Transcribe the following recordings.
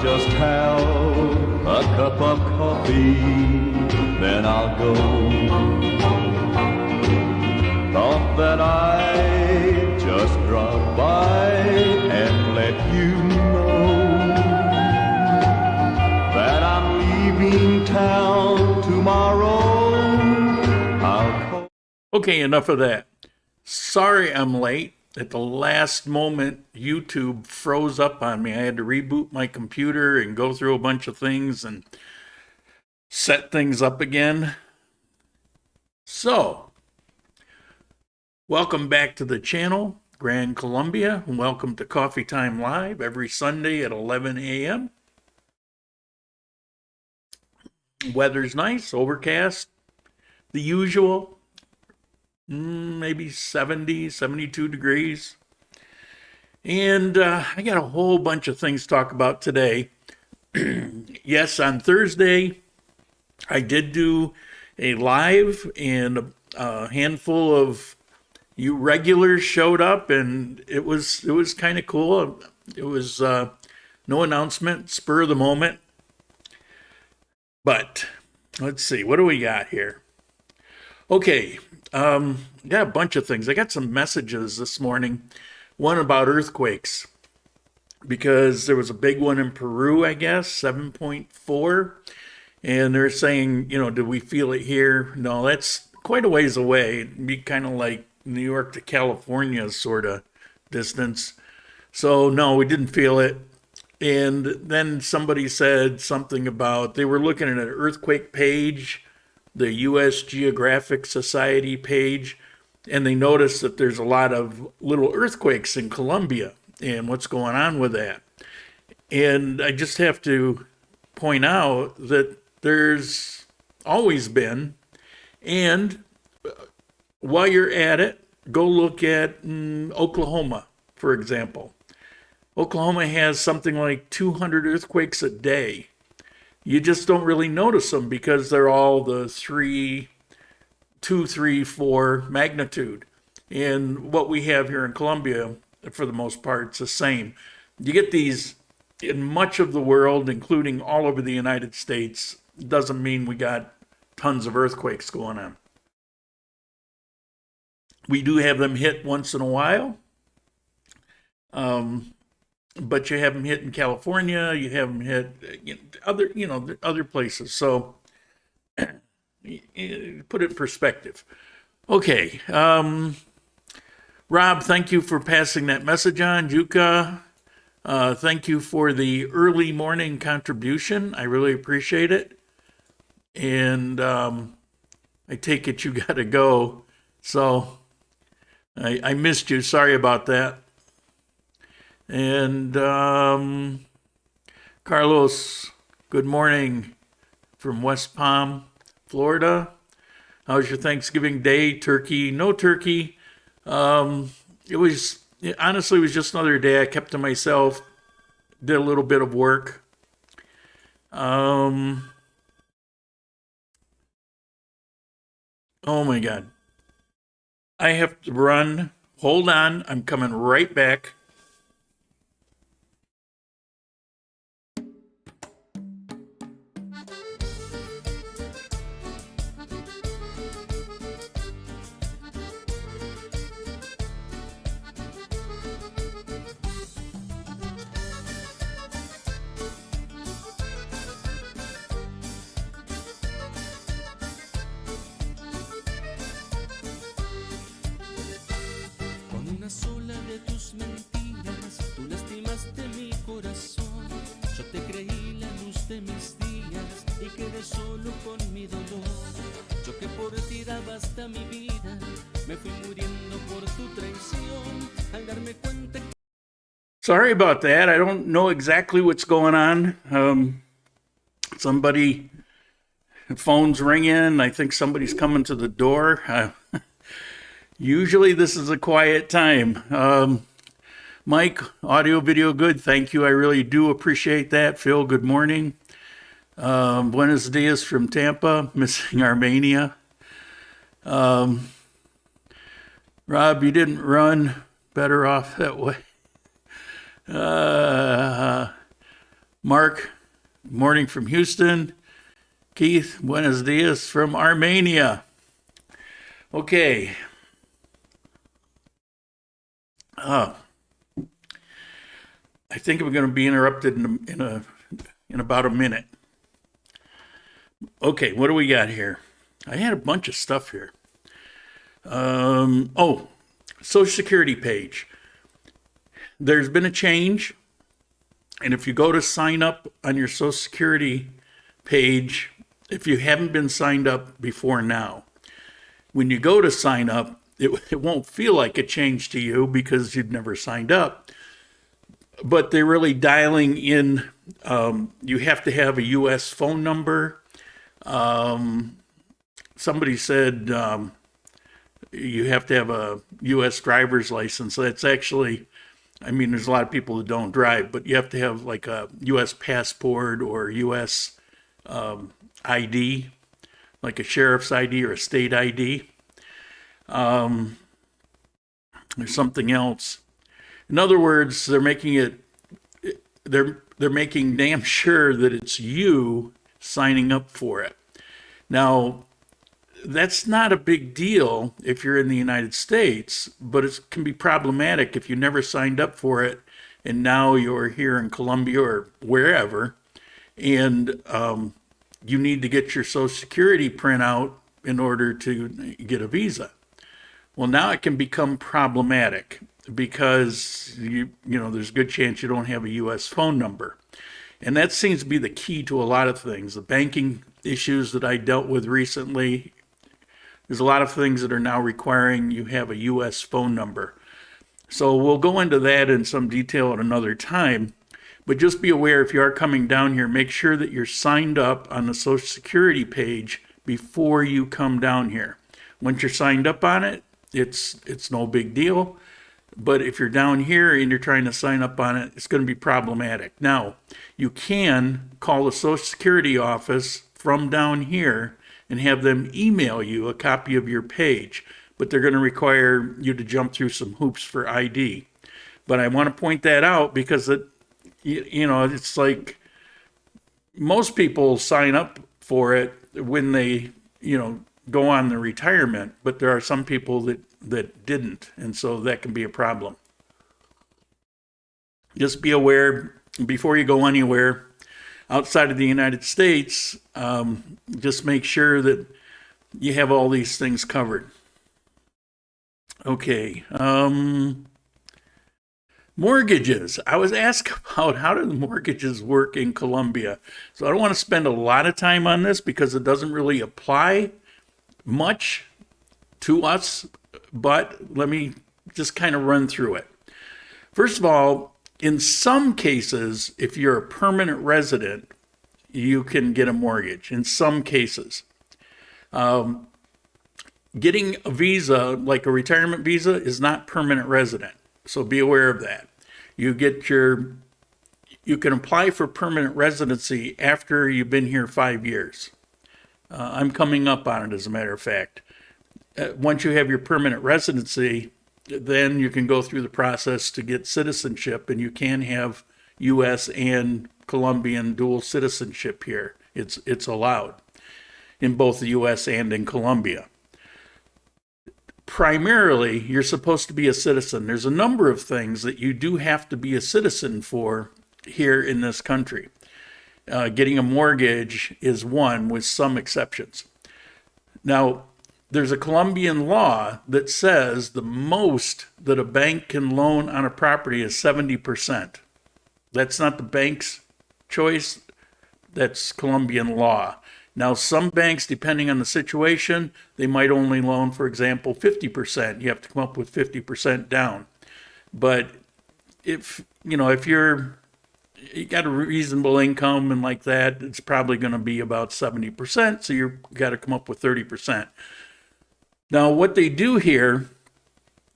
just have a cup of coffee, then I'll go. Thought that I'd just drop by and let you know that I'm leaving town tomorrow. I'll call. Okay, enough of that. Sorry I'm late. At the last moment, YouTube froze up on me. I had to reboot my computer and go through a bunch of things and set things up again. So, welcome back to the channel, Grand Colombia, and welcome to Coffee Time Live every Sunday at 11 a.m. Weather's nice, overcast, the usual. Maybe 70, 72 degrees. And I got a whole bunch of things to talk about today. Yes, on Thursday, I did do a live, and a handful of you regulars showed up, and it was kind of cool. It was no announcement, spur of the moment. But let's see, what do we got here? Okay, got a bunch of things. I got some messages this morning. One about earthquakes, because there was a big one in Peru, I guess, 7.4. And they're saying, you know, did we feel it here? No, that's quite a ways away. It'd be kind of like New York to California sort of distance. So, no, we didn't feel it. And then somebody said something about they were looking at an earthquake page, the U.S. Geographic Society page, and they noticed that there's a lot of little earthquakes in Colombia and what's going on with that. And I just have to point out that there's always been, and while you're at it, go look at Oklahoma, for example. Oklahoma has something like 200 earthquakes a day. You just don't really notice them because they're all the 2, 3, 4 magnitude. And what we have here in Colombia, for the most part, it's the same. You get these in much of the world, including all over the United States. Doesn't mean we got tons of earthquakes going on. We do have them hit once in a while. But you have them hit in California, you have them hit other places. So put it in perspective. Okay. Rob, thank you for passing that message on. Juka, thank you for the early morning contribution. I really appreciate it. And I take it you got to go. So I missed you. Sorry about that. And Carlos, good morning from West Palm, Florida. How's your Thanksgiving Day? Turkey? No turkey. It was just another day. I kept to myself, did a little bit of work. Oh my God. I have to run. Hold on. I'm coming right back. Una sola de tus mentiras, tú lastimaste mi corazón. Yo te creí la luz de mis días y quedé solo con mi dolor. Yo que por ti daba hasta mi vida, me fui muriendo por tu traición. Al darme cuenta. Sorry about that. I don't know exactly what's going on. Somebody, phone's ringing. I think somebody's coming to the door. Usually this is a quiet time. Mike, audio, video, good. Thank you. I really do appreciate that. Phil, good morning. Buenos dias from Tampa, missing Armenia. Rob, you didn't run. Better off that way. Mark, morning from Houston. Keith, buenos dias from Armenia. Okay. I think we're going to be interrupted in about a minute. Okay, what do we got here? I had a bunch of stuff here. Social Security page. There's been a change, and if you go to sign up on your Social Security page, if you haven't been signed up before now, when you go to sign up, it won't feel like a change to you because you've never signed up. But they're really dialing in. You have to have a U.S. phone number. Somebody said you have to have a U.S. driver's license. That's actually, I mean, there's a lot of people that don't drive, but you have to have like a U.S. passport or U.S. ID, like a sheriff's ID or a state ID. There's something else. In other words, they're making damn sure that it's you signing up for it. Now, that's not a big deal if you're in the United States, but it can be problematic if you never signed up for it and now you're here in Colombia or wherever, and you need to get your Social Security printout in order to get a visa. Well, now it can become problematic because there's a good chance you don't have a U.S. phone number. And that seems to be the key to a lot of things. The banking issues that I dealt with recently, there's a lot of things that are now requiring you have a U.S. phone number. So we'll go into that in some detail at another time. But just be aware, if you are coming down here, make sure that you're signed up on the Social Security page before you come down here. Once you're signed up on it, it's no big deal. But if you're down here and you're trying to sign up on it, it's going to be problematic. Now, you can call the Social Security office from down here and have them email you a copy of your page, but they're going to require you to jump through some hoops for ID. But I want to point that out because it's like most people sign up for it when they, go on the retirement, but there are some people that didn't, and so that can be a problem. Just be aware before you go anywhere outside of the United States, just make sure that you have all these things covered. Okay. Mortgages. I was asked about how do the mortgages work in Colombia. So I don't want to spend a lot of time on this because it doesn't really apply much to us, but let me just kind of run through it. First of all, in some cases, if you're a permanent resident, you can get a mortgage. In some cases. Getting a visa, like a retirement visa, is not permanent resident. So be aware of that. You can apply for permanent residency after you've been here 5 years. I'm coming up on it, as a matter of fact. Once you have your permanent residency, then you can go through the process to get citizenship, and you can have U.S. and Colombian dual citizenship here. It's allowed in both the U.S. and in Colombia. Primarily, you're supposed to be a citizen. There's a number of things that you do have to be a citizen for here in this country. Getting a mortgage is one, with some exceptions. Now, there's a Colombian law that says the most that a bank can loan on a property is 70%. That's not the bank's choice. That's Colombian law. Now, some banks, depending on the situation, they might only loan, for example, 50%. You have to come up with 50% down. But if you got a reasonable income and like that, it's probably going to be about 70%. So you've got to come up with 30%. Now, what they do here,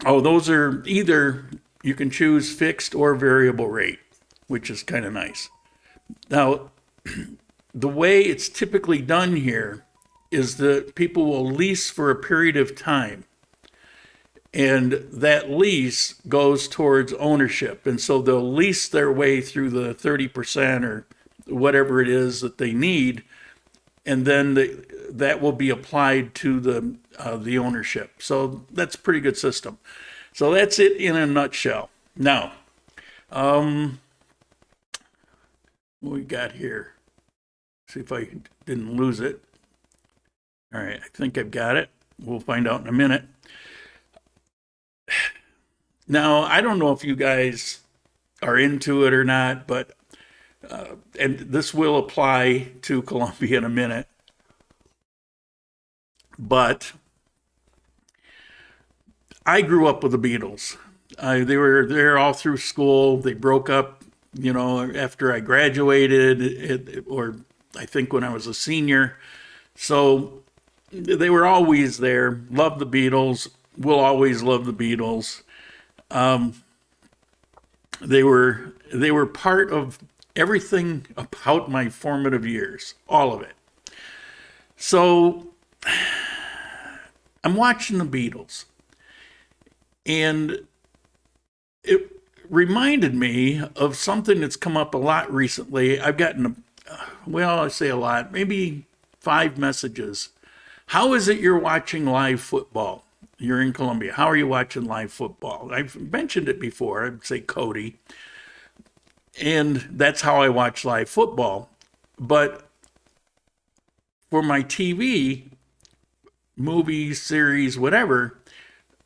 those are either you can choose fixed or variable rate, which is kind of nice. Now, the way it's typically done here is that people will lease for a period of time. And that lease goes towards ownership. And so they'll lease their way through the 30% or whatever it is that they need, and then that will be applied to the ownership. So that's a pretty good system. So that's it in a nutshell. Now, what we got here? See if I didn't lose it. All right, I think I've got it. We'll find out in a minute. Now, I don't know if you guys are into it or not, but and this will apply to Colombia in a minute. But I grew up with the Beatles. They were there all through school. They broke up, after I graduated, or I think when I was a senior. So they were always there. Love the Beatles. Will always love the Beatles. They were part of everything about my formative years, all of it. So I'm watching the Beatles, and it reminded me of something that's come up a lot recently. I've gotten, I say a lot, maybe 5 messages. How is it you're watching live football? You're in Colombia. How are you watching live football? I've mentioned it before. I'd say Kodi. And that's how I watch live football. But for my TV, movies, series, whatever,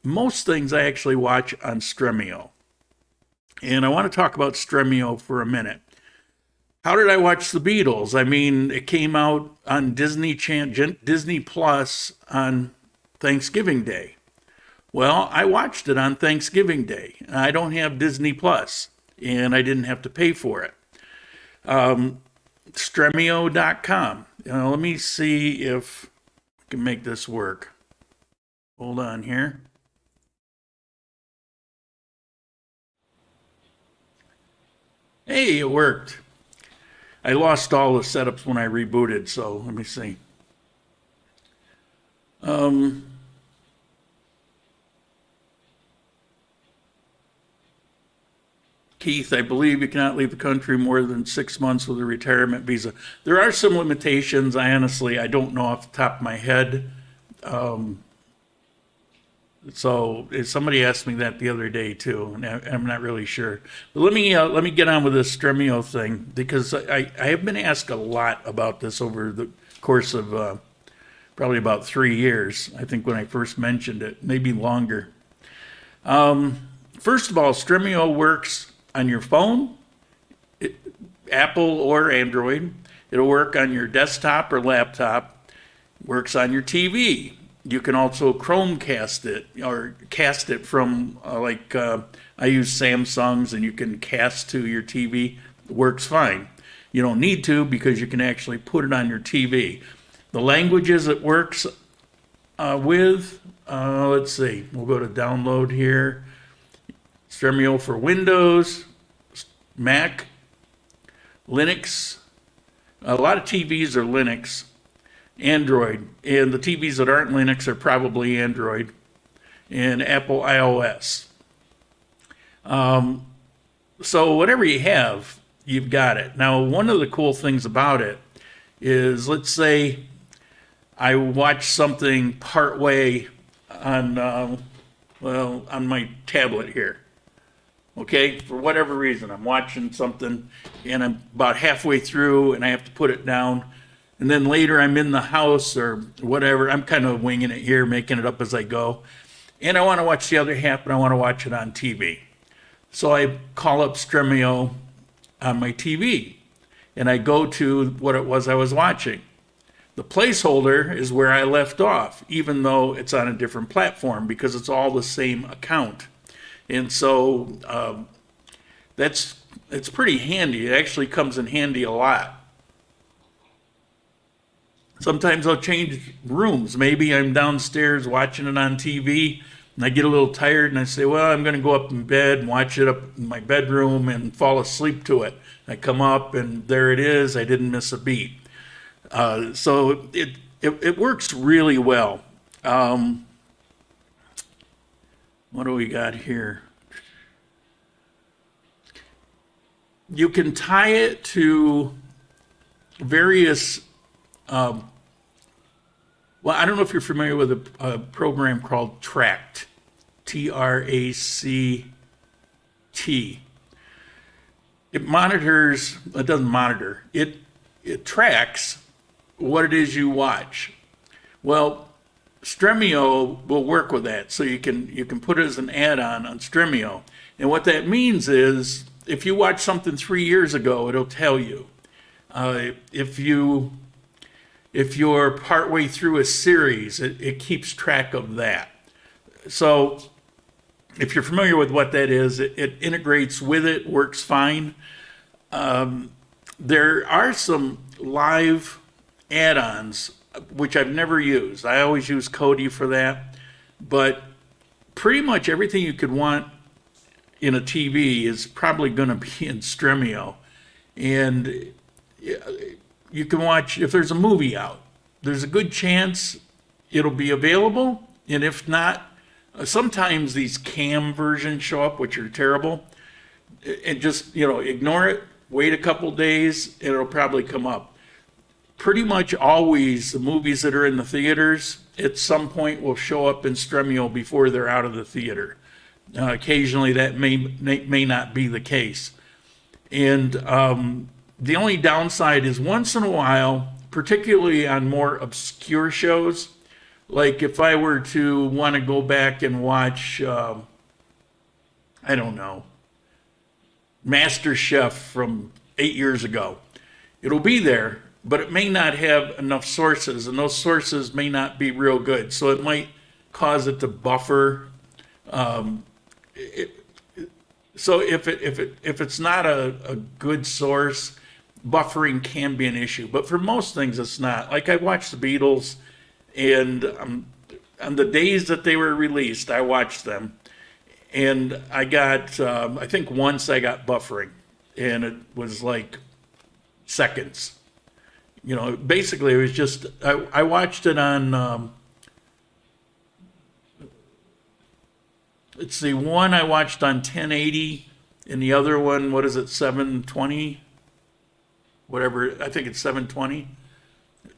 most things I actually watch on Stremio. And I want to talk about Stremio for a minute. How did I watch the Beatles? I mean, it came out on Disney Plus on Thanksgiving Day. Well, I watched it on Thanksgiving Day. I don't have Disney Plus, and I didn't have to pay for it. Stremio.com. Let me see if I can make this work. Hold on here. Hey, it worked. I lost all the setups when I rebooted, so let me see. Keith, I believe you cannot leave the country more than 6 months with a retirement visa. There are some limitations. I don't know off the top of my head. So somebody asked me that the other day too, and I'm not really sure. But let me get on with this Stremio thing, because I have been asked a lot about this over the course of probably about 3 years. I think when I first mentioned it, maybe longer. First of all, Stremio works on your phone, Apple or Android. It'll work on your desktop or laptop. Works on your TV. You can also Chromecast it, or cast it from, I use Samsung's, and you can cast to your TV. It works fine. You don't need to, because you can actually put it on your TV. The languages it works with, let's see, we'll go to download here. Stremio for Windows, Mac, Linux. A lot of TVs are Linux. Android, and the TVs that aren't Linux are probably Android, and Apple iOS. So whatever you have, you've got it. Now, one of the cool things about it is, let's say I watch something partway on, on my tablet here. Okay, for whatever reason, I'm watching something, and I'm about halfway through, and I have to put it down. And then later I'm in the house or whatever. I'm kind of winging it here, making it up as I go. And I want to watch the other half, but I want to watch it on TV. So I call up Stremio on my TV, and I go to what it was I was watching. The placeholder is where I left off, even though it's on a different platform, because it's all the same account. And so it's pretty handy. It actually comes in handy a lot. Sometimes I'll change rooms. Maybe I'm downstairs watching it on TV, and I get a little tired, and I say, well, I'm going to go up in bed and watch it up in my bedroom and fall asleep to it. I come up, and there it is. I didn't miss a beat. So it works really well. What do we got here? You can tie it to various, well, I don't know if you're familiar with a program called Tract, Tract. It monitors, it doesn't monitor, it tracks what it is you watch. Well, Stremio will work with that, so you can put it as an add-on on Stremio. And what that means is, if you watch something 3 years ago, it'll tell you. If you're partway through a series, it keeps track of that. So if you're familiar with what that is, it integrates with it, works fine. There are some live add-ons, which I've never used. I always use Kodi for that. But pretty much everything you could want in a TV is probably going to be in Stremio. And you can watch, if there's a movie out, there's a good chance it'll be available. And if not, sometimes these cam versions show up, which are terrible. And just, ignore it, wait a couple days, and it'll probably come up. Pretty much always the movies that are in the theaters at some point will show up in Stremio before they're out of the theater. Occasionally that may not be the case. And the only downside is once in a while, particularly on more obscure shows, like if I were to want to go back and watch, I don't know, Master Chef from 8 years ago, it'll be there, but it may not have enough sources, and those sources may not be real good. So it might cause it to buffer. So if it's not a good source, buffering can be an issue. But for most things, it's not. Like I watched the Beatles, and on the days that they were released, I watched them, and I got, I think once I got buffering, and it was like seconds. Basically it was just, I watched it on, let's see, one I watched on 1080, and the other one, 720? Whatever, I think it's 720.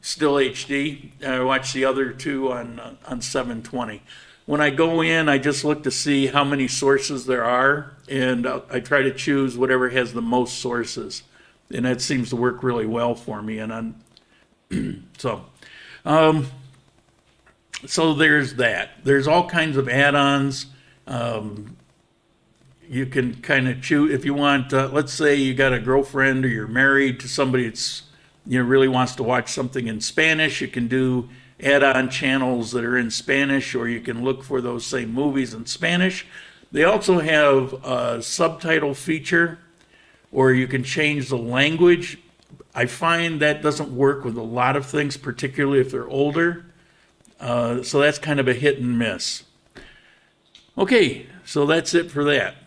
Still HD. I watched the other two on 720. When I go in, I just look to see how many sources there are, and I try to choose whatever has the most sources, and that seems to work really well for me. And so there's that. There's all kinds of add-ons. You can kind of choose if you want. Let's say you got a girlfriend or you're married to somebody that's really wants to watch something in Spanish. You can do add-on channels that are in Spanish, or you can look for those same movies in Spanish. They also have a subtitle feature, or you can change the language. I find that doesn't work with a lot of things, particularly if they're older. So that's kind of a hit and miss. Okay, so that's it for that.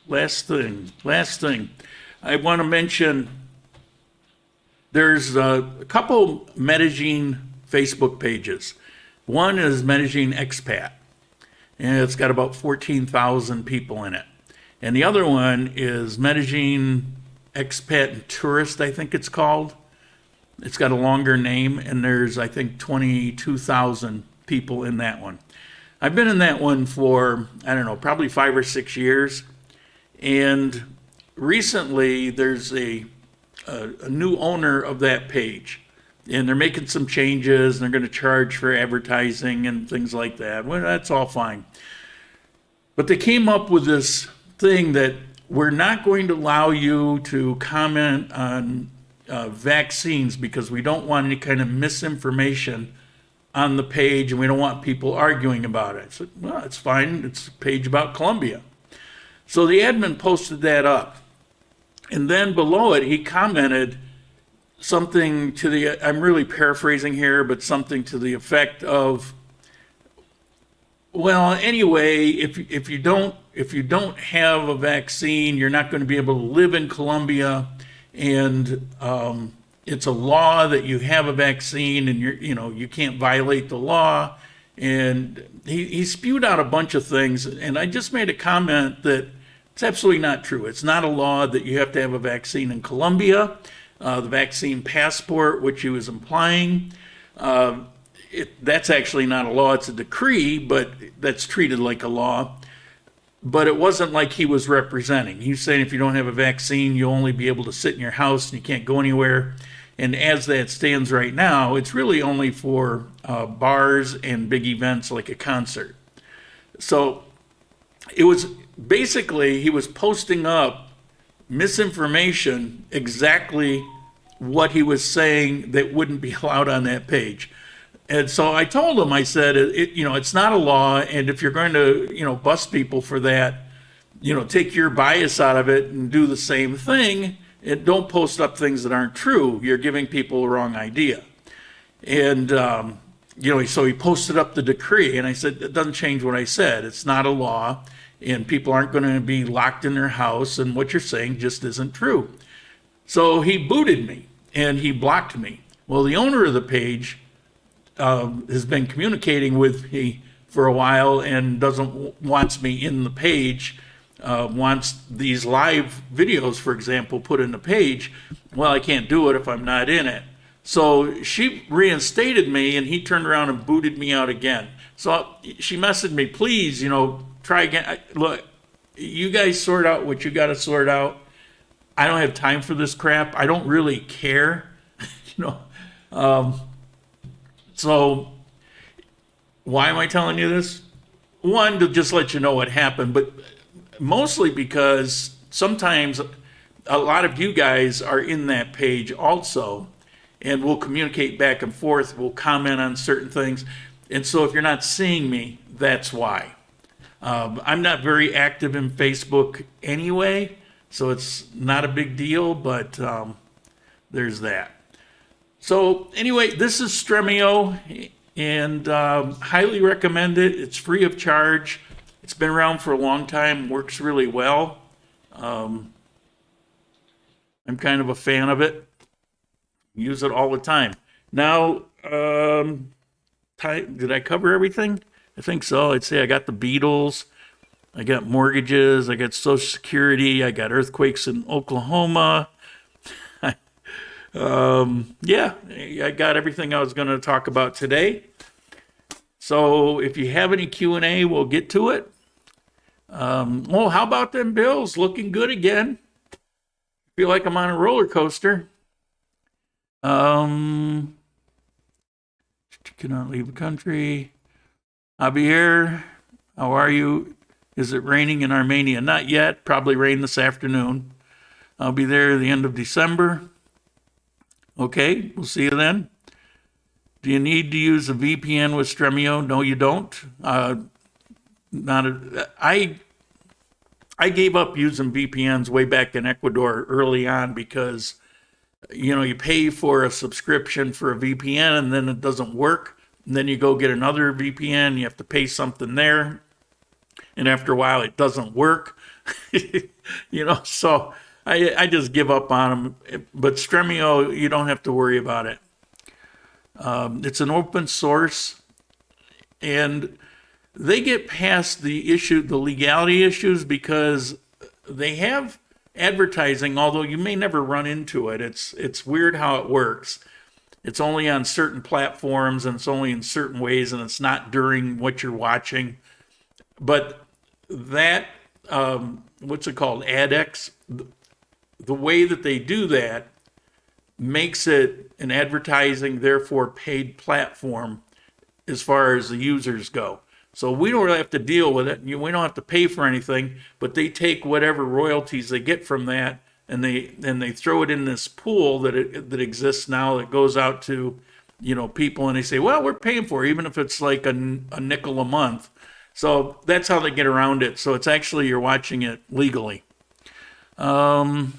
Last thing. I want to mention there's a couple Medellin Facebook pages. One is Medellin Expat, and it's got about 14,000 people in it. And the other one is Medellin Expat and Tourist, I think it's called. It's got a longer name, and there's, I think, 22,000 people in that one. I've been in that one for, I don't know, probably 5 or 6 years. And recently, there's a new owner of that page. And they're making some changes, and they're going to charge for advertising and things like that. Well, that's all fine. But they came up with this thing that we're not going to allow you to comment on vaccines because we don't want any kind of misinformation on the page, and we don't want people arguing about it. So, well, it's fine. It's a page about Colombia. So the admin posted that up. And then below it, he commented something to the, I'm really paraphrasing here, but something to the effect of, well, anyway, if you don't have a vaccine, you're not going to be able to live in Colombia, and it's a law that you have a vaccine, and you can't violate the law. And he spewed out a bunch of things, and I just made a comment that It's absolutely not true. It's not a law that you have to have a vaccine in Colombia. The vaccine passport, which he was implying, that's actually not a law. It's a decree, but that's treated like a law. But it wasn't like he was representing. He was saying if you don't have a vaccine, you'll only be able to sit in your house and you can't go anywhere. And as that stands right now, it's really only for bars and big events like a concert. So it was basically, he was posting up misinformation, exactly what he was saying that wouldn't be allowed on that page. And so I told him, I said, it's not a law, and if you're going to, bust people for that, take your bias out of it and do the same thing, and don't post up things that aren't true. You're giving people the wrong idea. And, so he posted up the decree, and I said, it doesn't change what I said. It's not a law, and people aren't going to be locked in their house, and what you're saying just isn't true. So he booted me, and he blocked me. Well, the owner of the page has been communicating with me for a while and wants me in the page, wants these live videos, for example, put in the page. Well, I can't do it if I'm not in it. So she reinstated me, and he turned around and booted me out again. So she messaged me, please, try again. Look, you guys sort out what you got to sort out. I don't have time for this crap. I don't really care, So why am I telling you this? One, to just let you know what happened, but mostly because sometimes a lot of you guys are in that page also, and we'll communicate back and forth. We'll comment on certain things. And so if you're not seeing me, that's why. I'm not very active in Facebook anyway, so it's not a big deal, but there's that. So anyway, this is Stremio, and highly recommend it. It's free of charge. It's been around for a long time, works really well. I'm kind of a fan of it. Use it all the time. Now, did I cover everything? I think so. I'd say I got the Beatles, I got mortgages, I got Social Security, I got earthquakes in Oklahoma. Yeah, I got everything I was going to talk about today. So if you have any Q&A, we'll get to it. How about them Bills? Looking good again. Feel like I'm on a roller coaster. Cannot leave the country. Javier, how are you? Is it raining in Armenia? Not yet. Probably rain this afternoon. I'll be there at the end of December. Okay, we'll see you then. Do you need to use a VPN with Stremio? No, you don't. I gave up using VPNs way back in Ecuador early on because, you pay for a subscription for a VPN and then it doesn't work. And then you go get another VPN, you have to pay something there. And after a while, it doesn't work. So I just give up on them. But Stremio, you don't have to worry about it. It's an open source, and they get past the legality issues because they have advertising, although you may never run into it. It's weird how it works. It's only on certain platforms, and it's only in certain ways, and it's not during what you're watching. But that, what's it called, AdX, the way that they do that makes it an advertising, therefore paid platform as far as the users go. So we don't really have to deal with it. We don't have to pay for anything, but they take whatever royalties they get from that and they throw it in this pool that exists now that goes out to, people, and they say, well, we're paying for it, even if it's like a nickel a month. So that's how they get around it. So it's actually, you're watching it legally. We're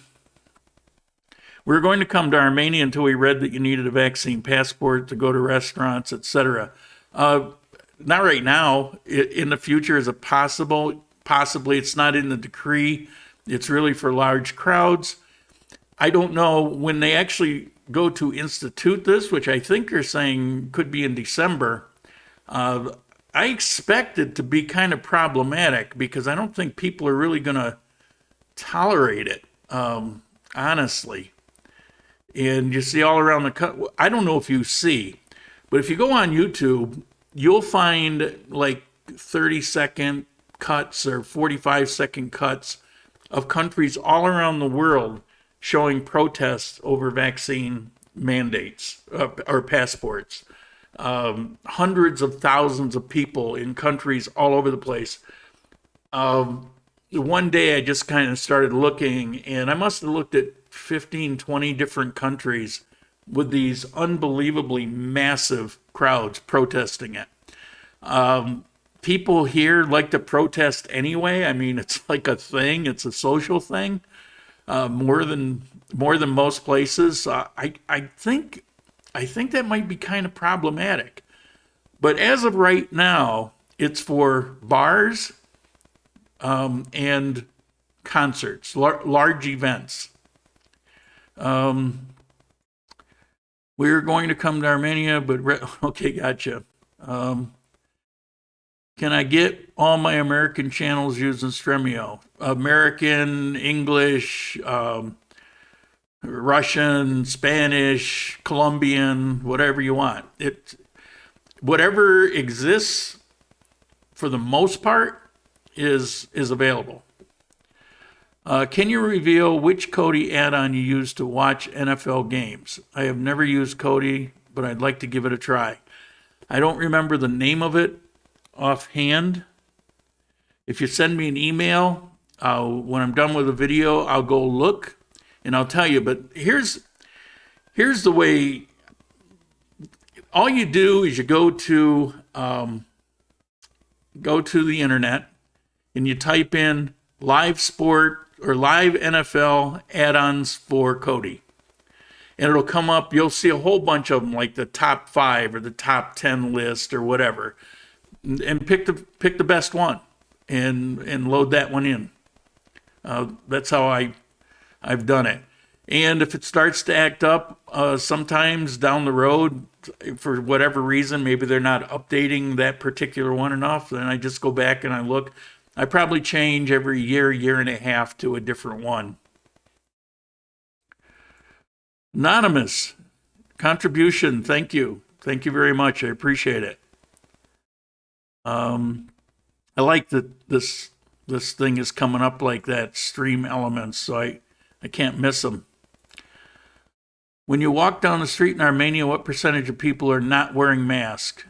going to come to Armenia until we read that you needed a vaccine passport to go to restaurants, etc. Not right now. In the future, is it possible? Possibly. It's not in the decree. It's really for large crowds. I don't know when they actually go to institute this, which I think they're saying could be in December. I expect it to be kind of problematic because I don't think people are really going to tolerate it, honestly. And you see all around the country. I don't know if you see, but if you go on YouTube, you'll find like 30-second cuts or 45-second cuts of countries all around the world showing protests over vaccine mandates or passports. Hundreds of thousands of people in countries all over the place. One day I just kind of started looking, and I must have looked at 15, 20 different countries with these unbelievably massive crowds protesting it. People here like to protest anyway. I mean, it's like a thing. It's a social thing, more than most places. I think that might be kind of problematic. But as of right now, it's for bars and concerts, large events. We're going to come to Armenia, but okay, gotcha. Can I get all my American channels using Stremio? American, English, Russian, Spanish, Colombian, whatever you want. Whatever exists for the most part is available. Can you reveal which Kodi add-on you use to watch NFL games? I have never used Kodi, but I'd like to give it a try. I don't remember the name of it offhand. If you send me an email, when I'm done with the video, I'll go look and I'll tell you. But here's the way. All you do is you go to the internet and you type in live sport or live NFL add-ons for Kodi. And it'll come up, you'll see a whole bunch of them, like the top 5 or the top 10 list or whatever. And pick the best one and load that one in. That's how I've done it. And if it starts to act up, sometimes down the road, for whatever reason, maybe they're not updating that particular one enough, then I just go back and I look. I probably change every year and a half to a different one. Anonymous contribution, thank you. Thank you very much. I appreciate it. I like that this thing is coming up like that, stream elements, so I can't miss them. When you walk down the street in Armenia, what percentage of people are not wearing masks?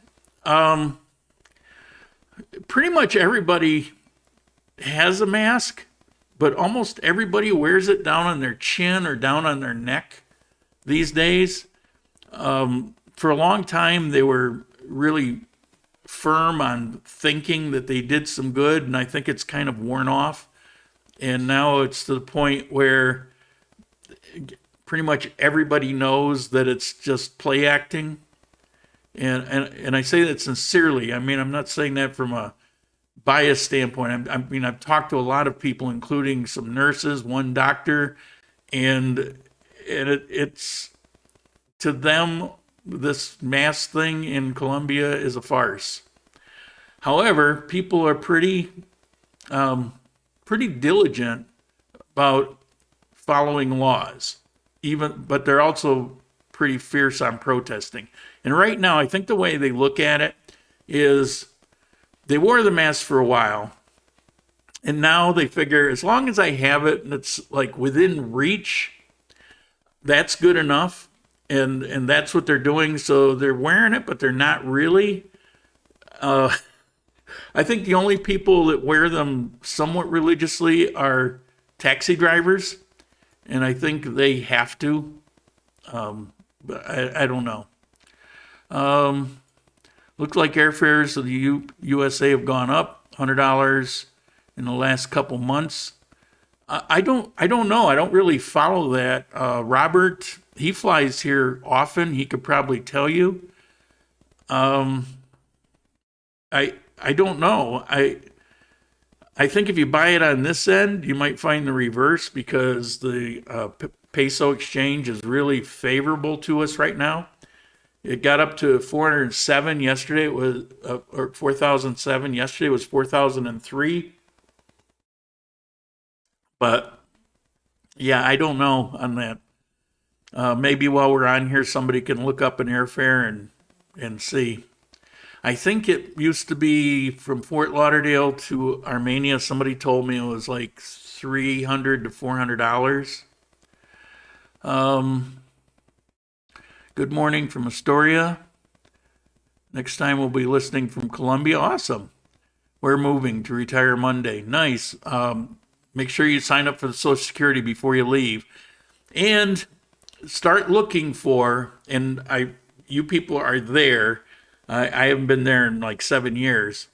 Pretty much everybody has a mask, but almost everybody wears it down on their chin or down on their neck these days. For a long time, they were really firm on thinking that they did some good, and I think it's kind of worn off. And now it's to the point where pretty much everybody knows that it's just play acting. And I say that sincerely. I mean, I'm not saying that from a biased standpoint. I mean, I've talked to a lot of people, including some nurses, one doctor, and it's to them, this mask thing in Colombia is a farce. However, people are pretty diligent about following laws, but they're also pretty fierce on protesting. And right now, I think the way they look at it is they wore the mask for a while, and now they figure as long as I have it and it's like within reach, that's good enough. And that's what they're doing. So they're wearing it, but they're not really. I think the only people that wear them somewhat religiously are taxi drivers. And I think they have to. But I don't know. Looks like airfares to the USA have gone up $100 in the last couple months. I don't know. I don't really follow that. Robert, he flies here often. He could probably tell you. I don't know. I think if you buy it on this end, you might find the reverse because the peso exchange is really favorable to us right now. It got up to 407 yesterday. It was or 4,007 yesterday. It was 4,003. But Yeah, I don't know on that. Maybe while we're on here, somebody can look up an airfare and see. I think it used to be from Fort Lauderdale to Armenia. Somebody told me it was like $300 to $400. Good morning from Astoria. Next time we'll be listening from Colombia. Awesome. We're moving to retire Monday. Nice. Make sure you sign up for the Social Security before you leave. And start looking for, and you people are there. I haven't been there in like 7 years.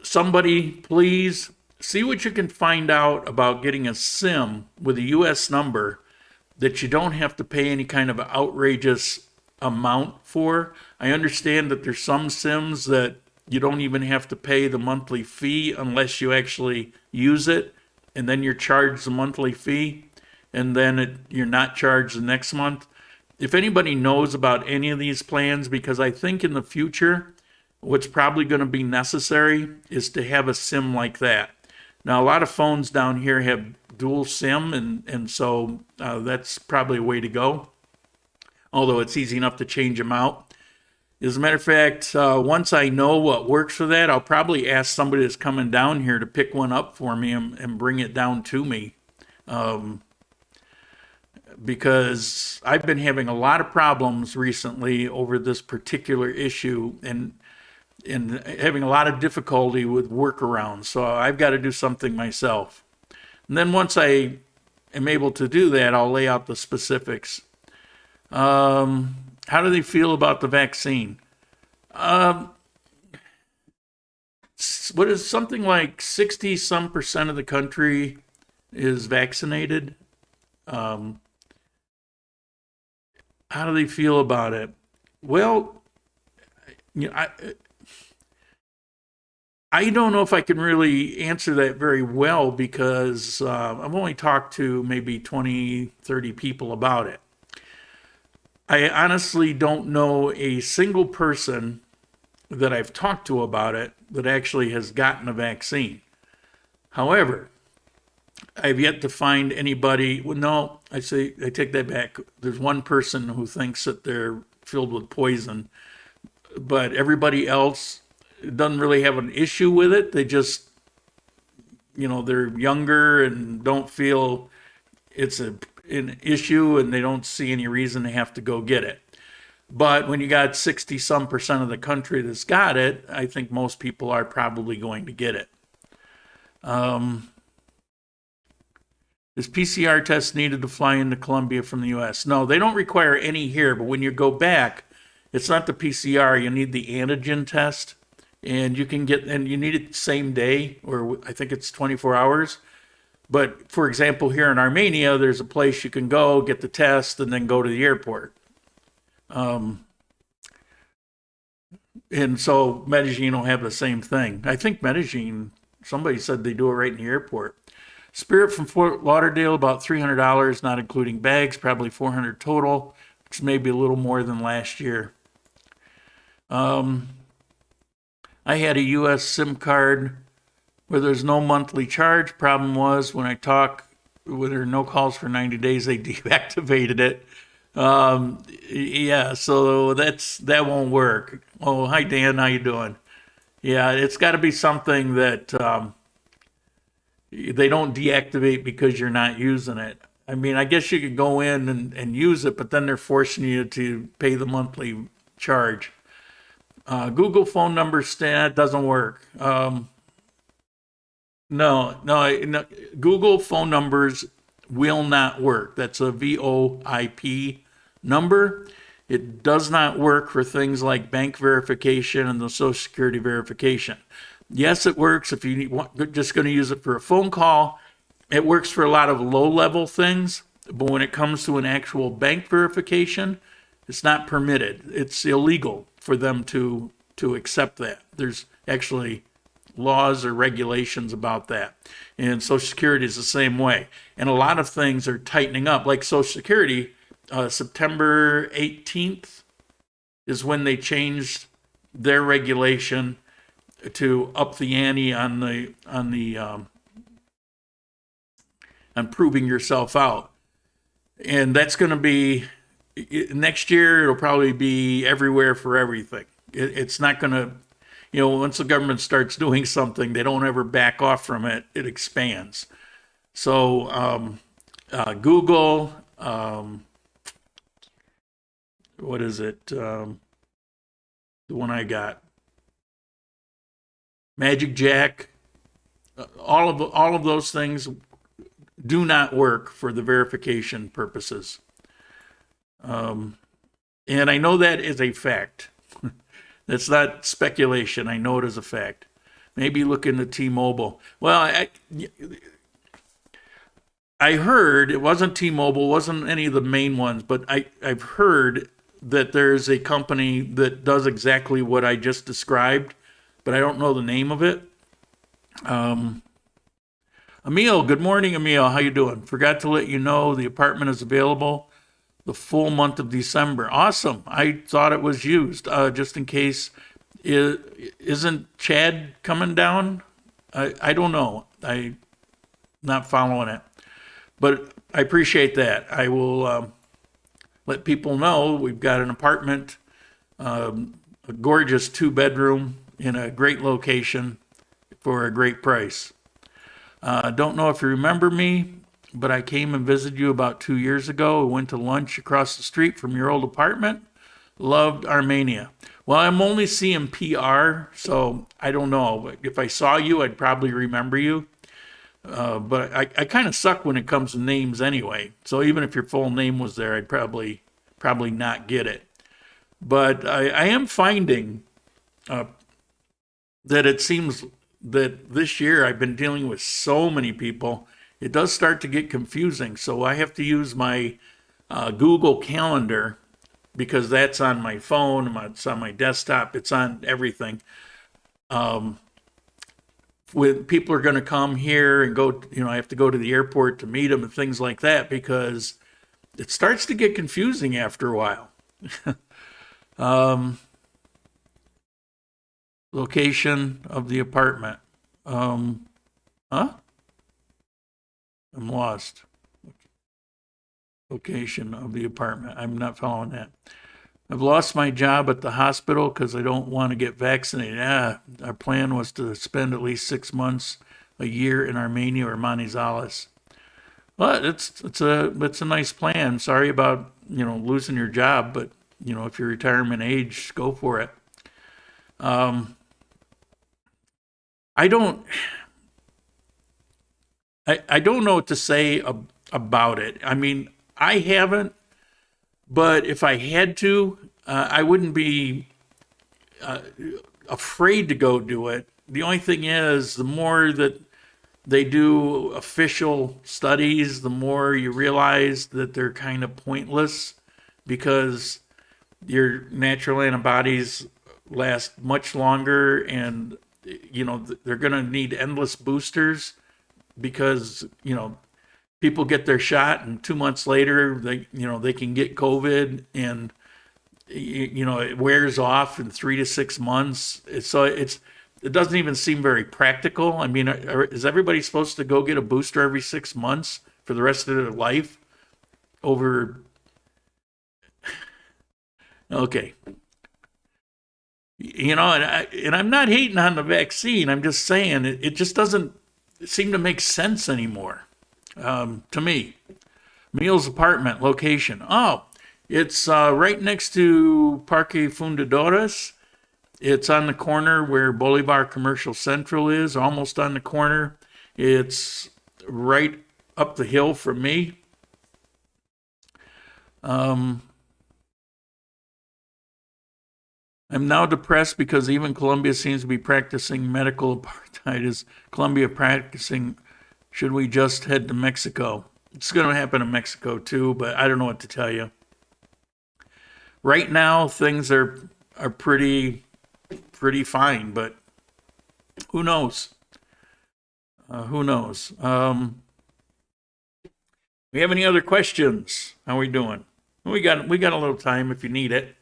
Somebody, please see what you can find out about getting a SIM with a U.S. number that you don't have to pay any kind of outrageous amount for. I understand that there's some SIMs that you don't even have to pay the monthly fee unless you actually use it, and then you're charged the monthly fee, and then you're not charged the next month. If anybody knows about any of these plans, because I think in the future, what's probably going to be necessary is to have a SIM like that. Now, a lot of phones down here have dual SIM, and so that's probably a way to go, although it's easy enough to change them out. As a matter of fact, once I know what works for that, I'll probably ask somebody that's coming down here to pick one up for me and bring it down to me. Because I've been having a lot of problems recently over this particular issue and having a lot of difficulty with workarounds. So I've got to do something myself. And then once I am able to do that, I'll lay out the specifics. How do they feel about the vaccine? What is something like 60% of the country is vaccinated? How do they feel about it? Well, you know, I don't know if I can really answer that very well because I've only talked to maybe 20, 30 people about it. I honestly don't know a single person that I've talked to about it that actually has gotten a vaccine. However, I've yet to find anybody. Well, no, I take that back. There's one person who thinks that they're filled with poison, but everybody else doesn't really have an issue with it. They just, they're younger and don't feel it's an issue, and they don't see any reason to have to go get it. But when you got 60% of the country that's got it, I think most people are probably going to get it. Is PCR test needed to fly into Colombia from the U.S.? No, they don't require any here, but when you go back, it's not the PCR. You need the antigen test, and you need it the same day, or I think it's 24 hours. But for example, here in Armenia, there's a place you can go, get the test, and then go to the airport. And so Medellin will have the same thing. I think Medellin, somebody said they do it right in the airport. Spirit from Fort Lauderdale, about $300, not including bags, probably $400 total, which may be a little more than last year. I had a U.S. SIM card where there's no monthly charge. Problem was, when I talk, when there are no calls for 90 days, they deactivated it. Yeah, so that won't work. Oh, hi Dan, how you doing? Yeah, it's got to be something that they don't deactivate because you're not using it. I mean, I guess you could go in and use it, but then they're forcing you to pay the monthly charge. Google phone number stat doesn't work. No, Google phone numbers will not work. That's a VoIP number. It does not work for things like bank verification and the Social Security verification. Yes, it works if you're just going to use it for a phone call. It works for a lot of low-level things, but when it comes to an actual bank verification, it's not permitted. It's illegal for them to accept that. There's actually laws or regulations about that. And Social Security is the same way. And a lot of things are tightening up, like Social Security. September 18th is when they changed their regulation to up the ante on the on proving yourself out. And that's going to be next year. It'll probably be everywhere for everything. It's not going to, once the government starts doing something, they don't ever back off from it. It expands. So Google, what is it? The one I got, Magic Jack, all of those things do not work for the verification purposes. And I know that is a fact. That's not speculation. I know it is a fact. Maybe look into T-Mobile. Well, I heard it wasn't T-Mobile, wasn't any of the main ones, but I've heard that there's a company that does exactly what I just described, but I don't know the name of it. Emil, good morning, Emil. How you doing? Forgot to let you know the apartment is available the full month of December. Awesome. I thought it was used, just in case. Isn't Chad coming down? I don't know. I'm not following it. But I appreciate that. I will let people know we've got an apartment, a gorgeous 2-bedroom in a great location for a great price. Don't know if you remember me, but I came and visited you about 2 years ago. We went to lunch across the street from your old apartment. Loved Armenia. Well, I'm only seeing PR, so I don't know. If I saw you, I'd probably remember you. But I kind of suck when it comes to names anyway. So even if your full name was there, I'd probably not get it. But I am finding that it seems that this year I've been dealing with so many people, it does start to get confusing. So I have to use my Google Calendar, because that's on my phone, it's on my desktop, it's on everything. When people are going to come here and go, I have to go to the airport to meet them and things like that, because it starts to get confusing after a while. Location of the apartment. I'm lost. Location of the apartment. I'm not following that. I've lost my job at the hospital because I don't want to get vaccinated. Our plan was to spend at least 6 months, a year in Armenia or Manizales. Well, it's a nice plan. Sorry about losing your job, but if you're retirement age, go for it. I don't know what to say about it. I mean, I haven't, but if I had to, I wouldn't be afraid to go do it. The only thing is, the more that they do official studies, the more you realize that they're kind of pointless, because your natural antibodies last much longer, and they're going to need endless boosters, because people get their shot and 2 months later they can get COVID, and it wears off in 3 to 6 months. It doesn't even seem very practical. I mean, is everybody supposed to go get a booster every 6 months for the rest of their life? Okay. And I'm not hating on the vaccine. I'm just saying it just doesn't seem to make sense anymore, to me. Meals apartment location. Oh, it's right next to Parque Fundadores. It's on the corner where Bolivar Commercial Central is, almost on the corner. It's right up the hill from me. I'm now depressed because even Colombia seems to be practicing medical apartheid. Is Colombia practicing? Should we just head to Mexico? It's going to happen in Mexico too, but I don't know what to tell you. Right now, things are pretty fine, but who knows? Who knows? We have any other questions? How are we doing? We got a little time if you need it.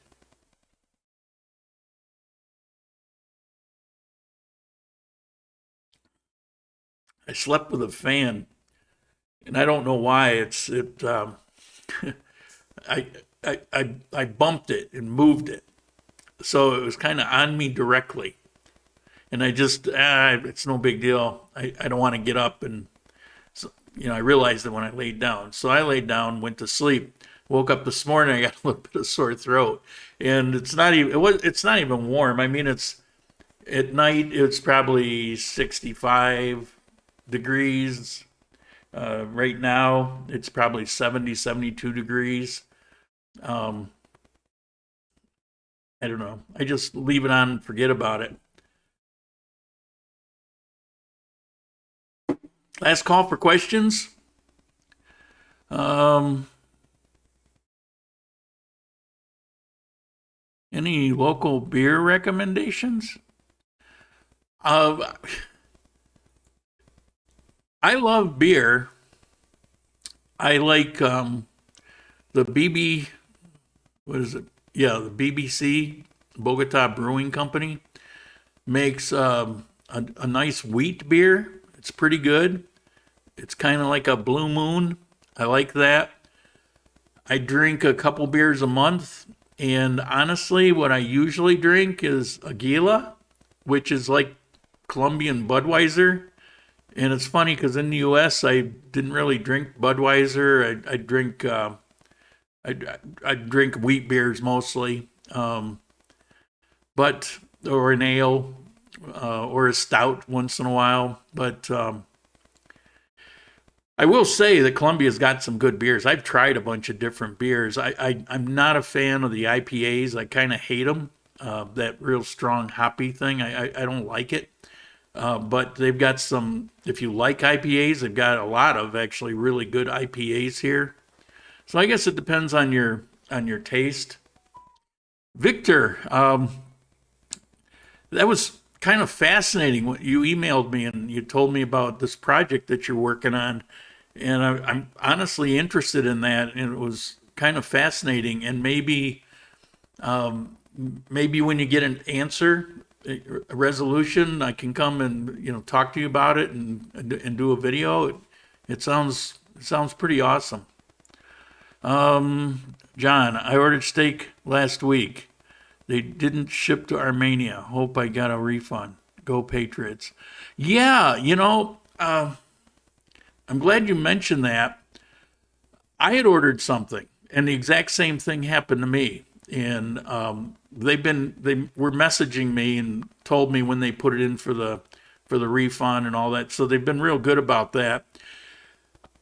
I slept with a fan. and I don't know why. I, I bumped it and moved it, so it was kind of on me directly, and I just it's no big deal. I don't want to get up, and so, I realized that when I laid down. So I laid down, went to sleep. Woke up this morning, I got a little bit of sore throat, and it's not even warm. I mean, it's at night. It's probably 65 degrees. Right now, it's probably 70, 72 degrees. I don't know. I just leave it on and forget about it. Last call for questions. Any local beer recommendations? I love beer. I like the BB, what is it? Yeah, the BBC, Bogota Brewing Company, makes a nice wheat beer. It's pretty good. It's kind of like a Blue Moon. I like that. I drink a couple beers a month, and honestly, what I usually drink is Aguila, which is like Colombian Budweiser. And it's funny because in the U.S. I didn't really drink Budweiser. I drink I drink wheat beers mostly, but or an ale or a stout once in a while. But I will say that Colombia's got some good beers. I've tried a bunch of different beers. I'm not a fan of the IPAs. I kind of hate them. That real strong hoppy thing. I don't like it. But they've got some, if you like IPAs, they've got a lot of actually really good IPAs here. So I guess it depends on your taste. Victor, that was kind of fascinating when you emailed me and you told me about this project that you're working on. And I'm honestly interested in that, and it was kind of fascinating. And maybe when you get an answer, a resolution, I can come and talk to you about it and do a video. It sounds pretty awesome. John, I ordered steak last week. They didn't ship to Armenia. Hope I got a refund. Go Patriots. Yeah, I'm glad you mentioned that. I had ordered something, and the exact same thing happened to me. And they were messaging me and told me when they put it in for the refund and all that. So they've been real good about that.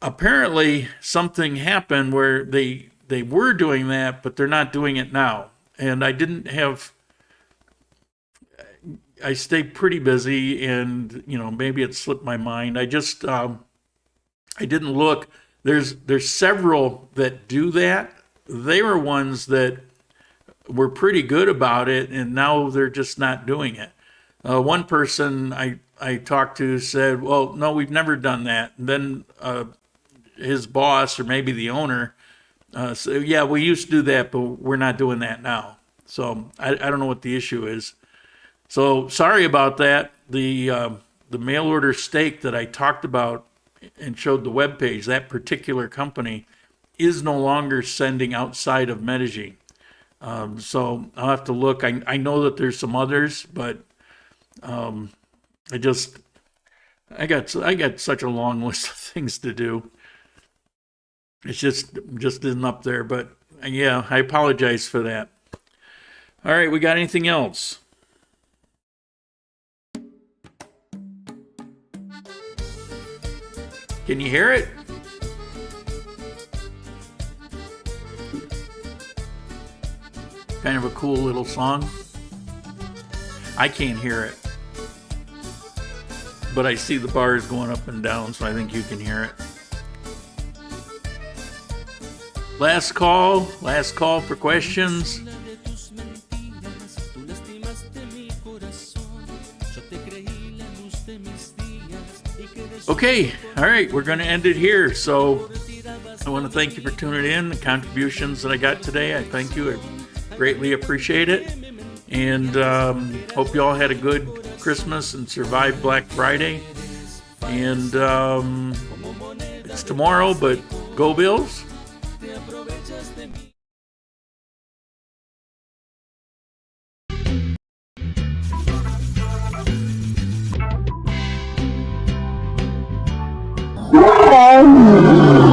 Apparently something happened where they were doing that, but they're not doing it now. And I stayed pretty busy, and maybe it slipped my mind. I just I didn't look. There's several that do that. They were ones that were pretty good about it, and now they're just not doing it. One person I talked to said, well, no, we've never done that. And then his boss, or maybe the owner, said, yeah, we used to do that, but we're not doing that now. So I don't know what the issue is. So sorry about that. The mail order steak that I talked about and showed the webpage, that particular company is no longer sending outside of Medellin. So I'll have to look. I know that there's some others, but I got such a long list of things to do. It's just isn't up there. But yeah, I apologize for that. All right, we got anything else? Can you hear it? Kind of a cool little song. I can't hear it, but I see the bars going up and down, so I think you can hear it. Last call for questions. Okay, all right, we're going to end it here. So I want to thank you for tuning in. The contributions that I got today, I thank you. I greatly appreciate it. And hope you all had a good Christmas and survived Black Friday. And it's That's tomorrow, but go Bills. Oh.